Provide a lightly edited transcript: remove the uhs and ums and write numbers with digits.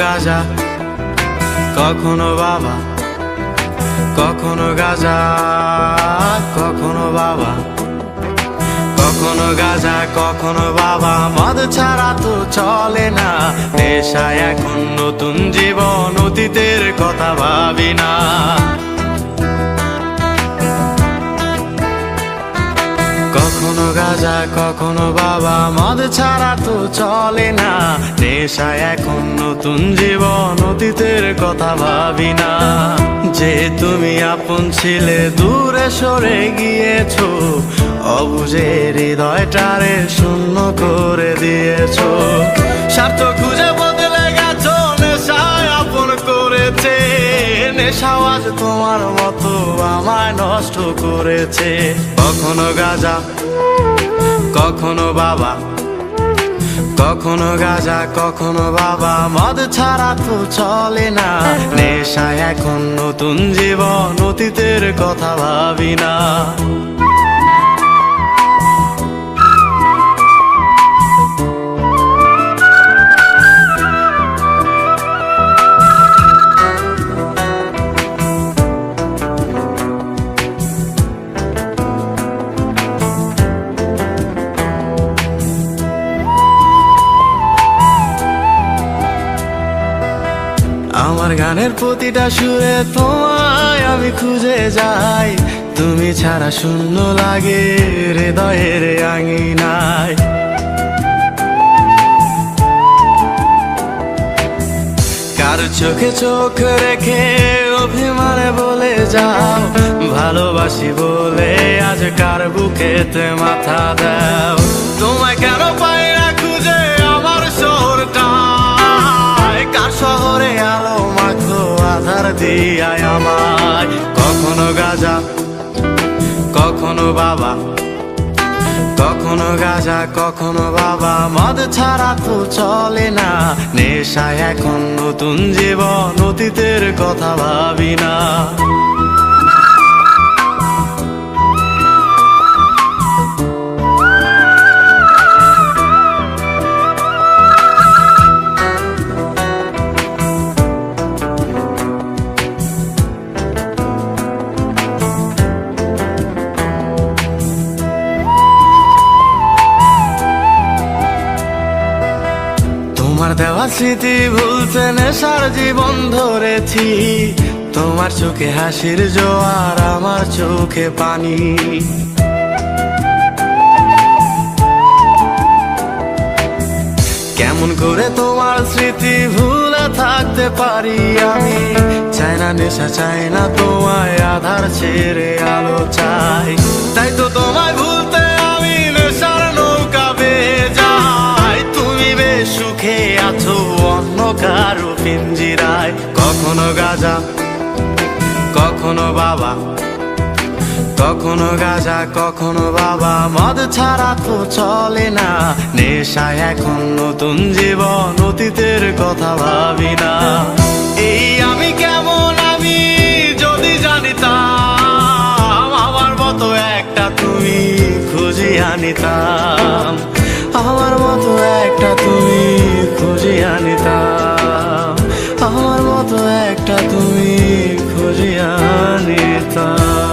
গাঁজা, কখনো বাবা, কখনো গাঁজা, কখনো বাবা, কখনো গাঁজা, কখনো বাবা। মদ ছাড়া তো চলে না, নেশায় এখন নতুন জীবন, অতীতের কথা ভাবি না। কখনো গাঁজা, কখনো বাবা, মদ ছাড়া তো চলে না, নেশায় এখন নতুন জীবন, অতীতের কথা ভাবি না। যে তুমি আপন ছিলে দূরে সরে গিয়েছো, অবুঝে হৃদয়টারে শূন্য করে দিয়েছো। স্বার্থ খুঁজে বদলে গেছো, নেশায় আপন করেছে, নেশা আজ তোমার মতো আমায় নষ্ট করেছে। কখনো গাঁজা, কখনো বাবা, কখনো গাঁজা, কখনো বাবা, মদ ছাড়া তো চলে না, নেশায় এখন নতুন জীবন, অতীতের কথা ভাবি না। আমার গানের প্রতিটা সুরে তোমায় আমি খুঁজে যাই, তুমি ছাড়া শূন্য লাগে হৃদয়ের আঙিনায়। কার চোখে চোখ রেখে অভিমানে বলে যাও, ভালোবাসি বলে আজ কার বুকেতে মাথা দাও। তোমায় কেন পাই না খুঁজে আমার শহরটা, কার শহরে আলো মাখো আধার দিয়ায় আমায়। কখনো গাঁজা, কখনো বাবা, কখনো গাঁজা, কখনো বাবা, মদ ছাড়া তো চলে না, নেশায় এখন নতুন জীবন, অতীতের কথা ভাবি না। তোমার দেওয়া স্মৃতি ভুলতে নেশার জীবন ধরেছি, তোমার চোখে হাসির জোয়ার, আমার চোখে পানি। কেমন করে তোমার স্মৃতি ভুলে থাকতে পারি আমি, চাই না নেশা, চাই না তোমায় আধার ছেড়ে আলো চাই। তাই তো তোমায় ভুলতে আমি নেশার নৌকা বেয়ে যাই, তুমি বেশ সুখে আছো অন্য কারো পিঞ্জিরায়। কখনো গাঁজা, কখনো বাবা, কখনো গাঁজা, কখনো বাবা, মদ ছাড়া তো চলে না, নেশায় এখন নতুন জীবন, অতীতের কথা ভাবি না। এই আমি কেমন আমি যদি জানিতাম, আমার মতো একটা তুমি খুঁজিয়া নিতাম, আমার মতো একটা তুমি খুঁজিয়া নিতাম, আমার মতো একটা তুমি খুঁজিয়া নিতাম।